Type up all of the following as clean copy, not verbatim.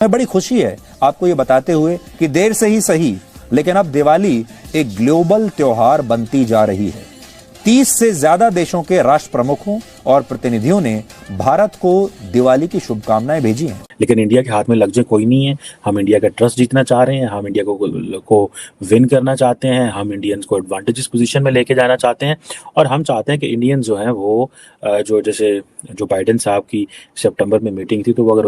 हमें बड़ी खुशी है आपको ये बताते हुए कि देर से ही सही, लेकिन अब दिवाली एक ग्लोबल त्योहार बनती जा रही है। 30 से ज्यादा देशों के राष्ट्र प्रमुखों और प्रतिनिधियों ने भारत को दिवाली की शुभकामनाएं भेजी हैं। लेकिन इंडिया के हाथ में लफ्ज़ कोई नहीं है। हम इंडिया का ट्रस्ट जीतना चाह रहे हैं, हम इंडिया को विन करना चाहते हैं, हम इंडियंस को एडवांटेजेस पोजीशन में लेके जाना चाहते हैं और हम चाहते हैं कि इंडियंस जो हैं वो जो बाइडेन साहब की सितंबर में मीटिंग थी, तो वो अगर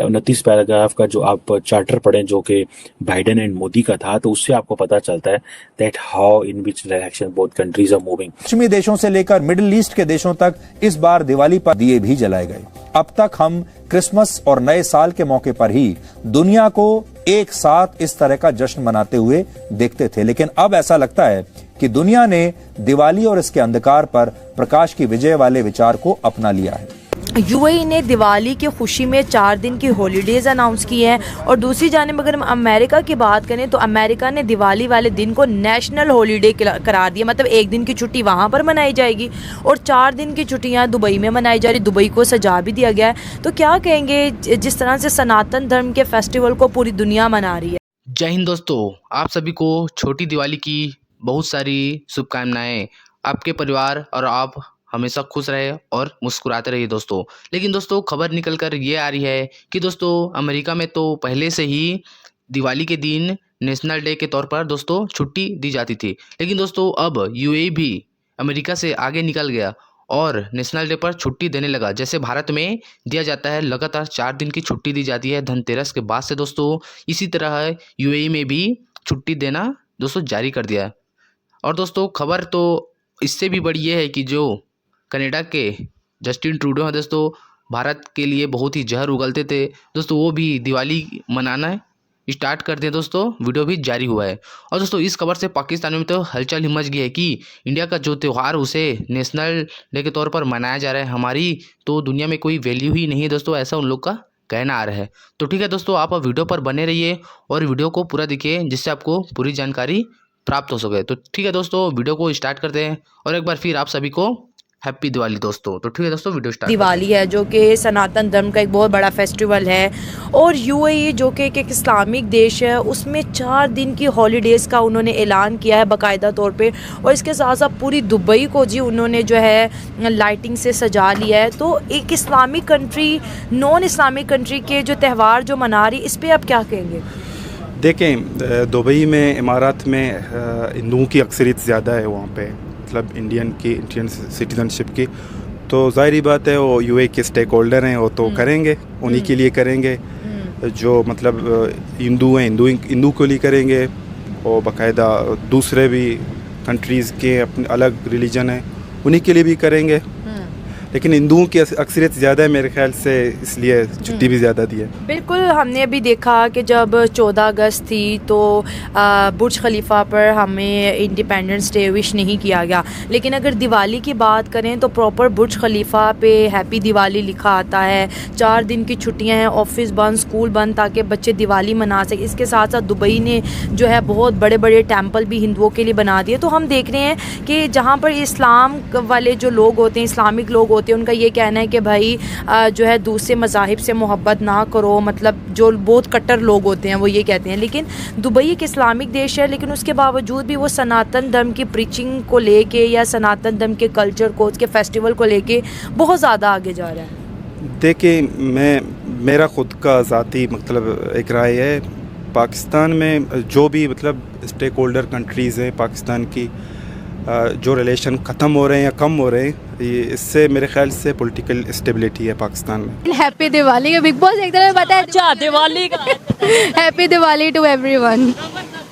29 पैराग्राफ का जो आप चार्टर पढ़ें जो कि बाइडेन एंड मोदी का था, तो उससे आपको पता चलता है that how in which direction both countries are moving. पश्चिमी देशों से लेकर मिडिल ईस्ट के देशों तक इस बार दिवाली पर दिए भी जलाए गए। अब तक हम क्रिसमस और नए साल के मौके पर ही दुनिया को एक साथ इस तरह का जश्न मनाते हुए देखते थे, लेकिन अब ऐसा लगता है कि दुनिया ने दिवाली और इसके अंधकार पर प्रकाश की विजय वाले विचार को अपना लिया है। यूएई ने दिवाली की खुशी में 4 दिन की हॉलीडेज अनाउंस की है और दूसरी जानिब अगर हम अमेरिका की बात करें तो अमेरिका ने दिवाली वाले दिन को नेशनल हॉलीडे करार दिया। मतलब एक दिन की छुट्टी वहाँ पर मनाई जाएगी और 4 दिन की छुट्टियाँ दुबई में मनाई जा रही। दुबई को सजा भी दिया गया है। तो क्या कहेंगे जिस तरह से सनातन धर्म के फेस्टिवल को पूरी दुनिया मना रही है। जय हिंद दोस्तों, आप सभी को छोटी दिवाली की बहुत सारी शुभकामनाएं। आपके परिवार और आप हमेशा खुश रहे और मुस्कुराते रहिए दोस्तों। लेकिन दोस्तों खबर निकल कर ये आ रही है कि दोस्तों अमेरिका में तो पहले से ही दिवाली के दिन नेशनल डे के तौर पर दोस्तों छुट्टी दी जाती थी, लेकिन दोस्तों अब यूएई भी अमेरिका से आगे निकल गया और नेशनल डे पर छुट्टी देने लगा। जैसे भारत में दिया जाता है लगातार 4 दिन की छुट्टी दी जाती है धनतेरस के बाद से दोस्तों, इसी तरह यूएई में भी छुट्टी देना दोस्तों जारी कर दिया है। और दोस्तों खबर तो इससे भी बड़ी ये है कि जो कनाडा के जस्टिन ट्रूडो हैं दोस्तों, भारत के लिए बहुत ही जहर उगलते थे दोस्तों, वो भी दिवाली मनाना स्टार्ट कर दिया दोस्तों। वीडियो भी जारी हुआ है। और दोस्तों इस खबर से पाकिस्तान में तो हलचल ही मच गई है कि इंडिया का जो त्यौहार उसे नेशनल डे के तौर पर मनाया जा रहा है, हमारी तो दुनिया में कोई वैल्यू ही नहीं है दोस्तों, ऐसा उन लोग का कहना आ रहा है। तो ठीक है दोस्तों, आप वीडियो पर बने रहिए और वीडियो को पूरा देखिए जिससे आपको पूरी जानकारी प्राप्त हो सके। तो ठीक है दोस्तों, वीडियो को स्टार्ट करते हैं और एक बार फिर आप सभी को हैप्पी दिवाली दोस्तों। तो ठीक है दोस्तों, वीडियो स्टार्ट। दिवाली है जो कि सनातन धर्म का एक बहुत बड़ा फेस्टिवल है और यूएई जो कि एक इस्लामिक देश है उसमें 4 दिन की हॉलीडेज़ का उन्होंने ऐलान किया है बाकायदा तौर पे। और इसके साथ साथ पूरी दुबई को जी उन्होंने जो है लाइटिंग से सजा लिया है। तो एक Islamic country non Islamic country के जो त्यौहार जो मना रही, इस पर आप क्या कहेंगे? देखें, दुबई में इमारात में हिंदुओं की अक्सरियत ज़्यादा है वहाँ पे, मतलब इंडियन सिटीजनशिप की। तो ज़ाहिर बात है वो यूए के स्टेक होल्डर हैं, वो तो करेंगे, उन्हीं के लिए करेंगे। जो मतलब हिंदू हैं हिंदू के लिए करेंगे और बाकायदा दूसरे भी कंट्रीज़ के अपने अलग रिलीजन हैं उन्हीं के लिए भी करेंगे। लेकिन हिंदुओं की अक्सरियत ज़्यादा है मेरे ख्याल से, इसलिए छुट्टी भी ज़्यादा दी है। बिल्कुल, हमने अभी देखा कि जब 14 अगस्त थी तो बुर्ज खलीफा पर हमें इंडिपेंडेंस डे विश नहीं किया गया, लेकिन अगर दिवाली की बात करें तो प्रॉपर बुर्ज खलीफा पे हैप्पी दिवाली लिखा आता है। 4 दिन की छुट्टियां हैं, ऑफिस बंद, स्कूल बंद, ताकि बच्चे दिवाली मना सकें। इसके साथ साथ दुबई ने जो है बहुत बड़े बड़े टेम्पल भी हिंदुओं के लिए बना दिए। तो हम देख रहे हैं कि जहाँ पर इस्लाम वाले जो लोग होते हैं, इस्लामिक लोग होते हैं, उनका ये कहना है कि भाई जो है दूसरे मज़ाहिब से मोहब्बत ना करो। मतलब जो बहुत कट्टर लोग होते हैं वो ये कहते हैं। लेकिन दुबई एक इस्लामिक देश है, लेकिन उसके बावजूद भी वो सनातन धर्म की प्रीचिंग को लेके या सनातन धर्म के कल्चर को, उसके फेस्टिवल को लेके बहुत ज़्यादा आगे जा रहा है। देखिए, मेरा ख़ुद का ज़ाती मतलब एक राय है, पाकिस्तान में जो भी मतलब स्टेक होल्डर कंट्रीज़ हैं पाकिस्तान की, जो रिलेशन ख़त्म हो रहे हैं या कम हो रहे हैं, इससे मेरे ख्याल से पॉलिटिकल स्टेबिलिटी है पाकिस्तान में। हैप्पी दिवाली, बिग बॉस एक तरह बताया। अच्छा, दिवाली का हैप्पी दिवाली टू एवरीवन।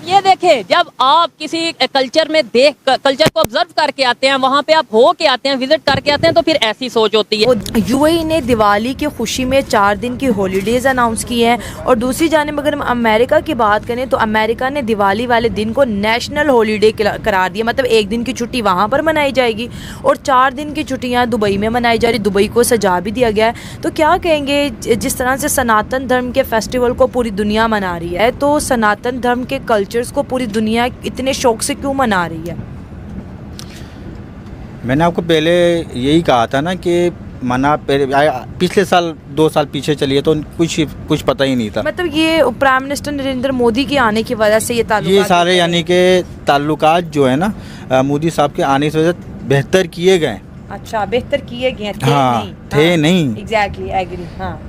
ये देखें, जब आप किसी कल्चर में कल्चर को ऑब्जर्व करके आते हैं, वहाँ पे आप हो के आते हैं, विजिट करके आते हैं, तो फिर ऐसी सोच होती है। यूएई ने दिवाली की खुशी में 4 दिन की हॉलीडेज अनाउंस की है और दूसरी जानिब अगर हम अमेरिका की बात करें तो अमेरिका ने दिवाली वाले दिन को नेशनल हॉलीडे करार दिया। मतलब एक दिन की छुट्टी वहाँ पर मनाई जाएगी और 4 दिन की छुट्टियाँ दुबई में मनाई जा रही। दुबई को सजा भी दिया गया है। तो क्या कहेंगे जिस तरह से सनातन धर्म के फेस्टिवल को पूरी दुनिया मना रही है, तो सनातन धर्म के कल्चर्स को पूरी दुनिया इतने शौक से क्यों मना रही है? मैंने आपको पहले यही कहा था ना कि मना पिछले साल 2 साल पीछे चलिए तो कुछ पता ही नहीं था। मतलब ये प्राइम मिनिस्टर नरेंद्र मोदी के आने की वजह से ये सारे यानी कि ताल्लुकात जो है ना मोदी साहब के आने की वजह से बेहतर किए गए। अच्छा, बेहतर किए गए थे? हाँ, नहीं, थे नहीं, एग्जैक्टली एग्री। हाँ,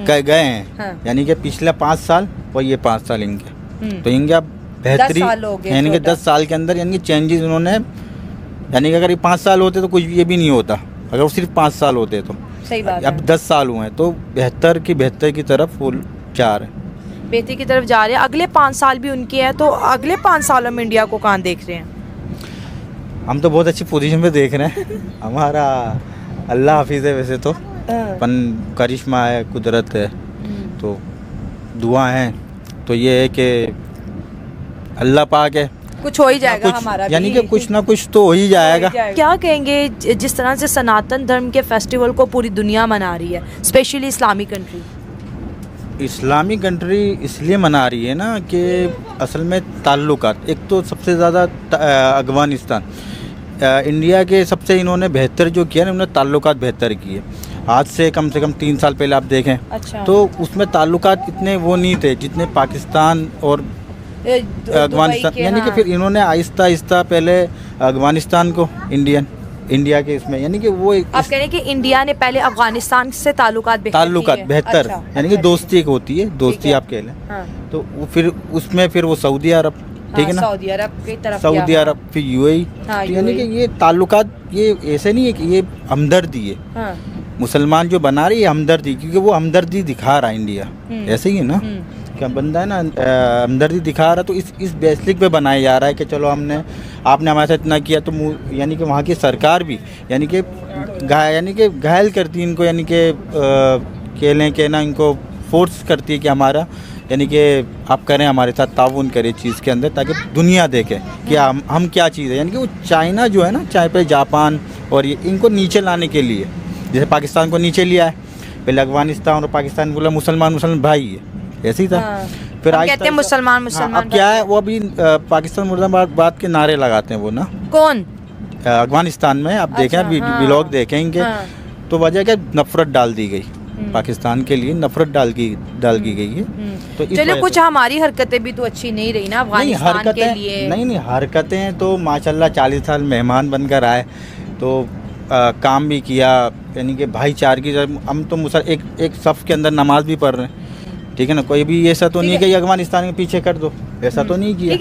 गए हैं। हाँ। यानी कि पिछले 5 साल और ये 5 साल इनके, तो इनके अब बेहतरी यानी कि 10 साल के अंदर यानी कि चेंजेस उन्होंने, यानी कि अगर ये 5 साल होते तो कुछ ये भी नहीं होता, अगर वो सिर्फ 5 साल होते तो। सही बात अब 10 साल हुए हैं तो बेहतर की तरफ वो जा रहे हैं, बेहतरी की तरफ जा रहे हैं। अगले 5 साल भी उनके हैं, तो अगले 5 सालों में इंडिया को कहाँ देख रहे हैं? हम तो बहुत अच्छी पोजीशन पे देख रहे हैं। हमारा अल्लाह हाफिज़ है वैसे तो, अपन करिश्मा है, कुदरत है, तो दुआ है, तो ये है कि अल्लाह पाक है, कुछ हो ही जाएगा हमारा, यानी कि कुछ ना कुछ तो हो ही जाएगा। क्या कहेंगे जिस तरह से सनातन धर्म के फेस्टिवल को पूरी दुनिया मना रही है, specially Islamic country? Islamic country इसलिए मना रही है ना कि असल में ताल्लुकात, एक तो सबसे ज़्यादा अफगानिस्तान, इंडिया के सबसे इन्होंने बेहतर जो किया ना, उन्होंने ताल्लुकात बेहतर किए। आज से कम 3 साल पहले आप देखें। अच्छा। तो उसमें ताल्लुकात इतने वो नहीं थे जितने पाकिस्तान और अफगानिस्तान, यानी कि फिर इन्होंने आहिस्ता आहिस्ता पहले अफगानिस्तान को इंडिया के इसमें, यानी कि वो आप कह रहे हैं कि इंडिया ने पहले अफगानिस्तान से ताल्लुकात बेहतर, अच्छा, यानी कि दोस्ती एक होती है, दोस्ती आप कह लें। हाँ। तो वो फिर उसमें फिर वो सऊदी अरब, ठीक है ना, सऊदी अरब की तरफ, सऊदी अरब, फिर यूएई, यानी कि ये ताल्लुकात ये ऐसे नहीं है कि ये हमदर्दी है। हाँ। मुसलमान जो बना रही है हमदर्दी, क्योंकि वो हमदर्दी दिखा रहा है इंडिया, ऐसे ही है ना, क्या बंदा है ना हमदर्दी दिखा रहा, तो इस बेसिक पे बनाया जा रहा है कि चलो आपने हमारे साथ इतना किया, तो यानी कि वहाँ की सरकार भी यानी कि घायल करती है इनको, यानी कि कह लें कि ना, इनको फोर्स करती है कि हमारा यानी कि आप करें, हमारे साथ ताउन करें चीज़ के अंदर, ताकि दुनिया देखे कि हम क्या चीज़ है। यानी कि वो चाइना जो है ना, चाहे पे जापान और ये, इनको नीचे लाने के लिए, जैसे पाकिस्तान को नीचे लिया है, पहले अफगानिस्तान और पाकिस्तान बोला मुसलमान भाई है, ऐसे ही था। हाँ। फिर हम कहते हैं मुसलमान अब क्या है, वो अभी पाकिस्तान मुर्दाबाद के नारे लगाते हैं वो ना, कौन? अफगानिस्तान में आप देखें, व्लॉग देखेंगे, तो वजह क्या, नफरत डाल दी गई पाकिस्तान के लिए, नफरत डाल की गई है। तो चलो, कुछ हमारी हरकतें भी तो अच्छी नहीं रही ना अफगानिस्तान के लिए। नहीं, हरकतें तो माशाल्लाह 40 साल मेहमान बनकर आए, तो काम भी किया, यानी कि भाईचारे की, हम तो एक सफ़ के अंदर नमाज भी पढ़ रहे हैं, ठीक है ना, कोई भी ऐसा तो नहीं कि अफगानिस्तान के पीछे कर दो, ऐसा तो नहीं किया।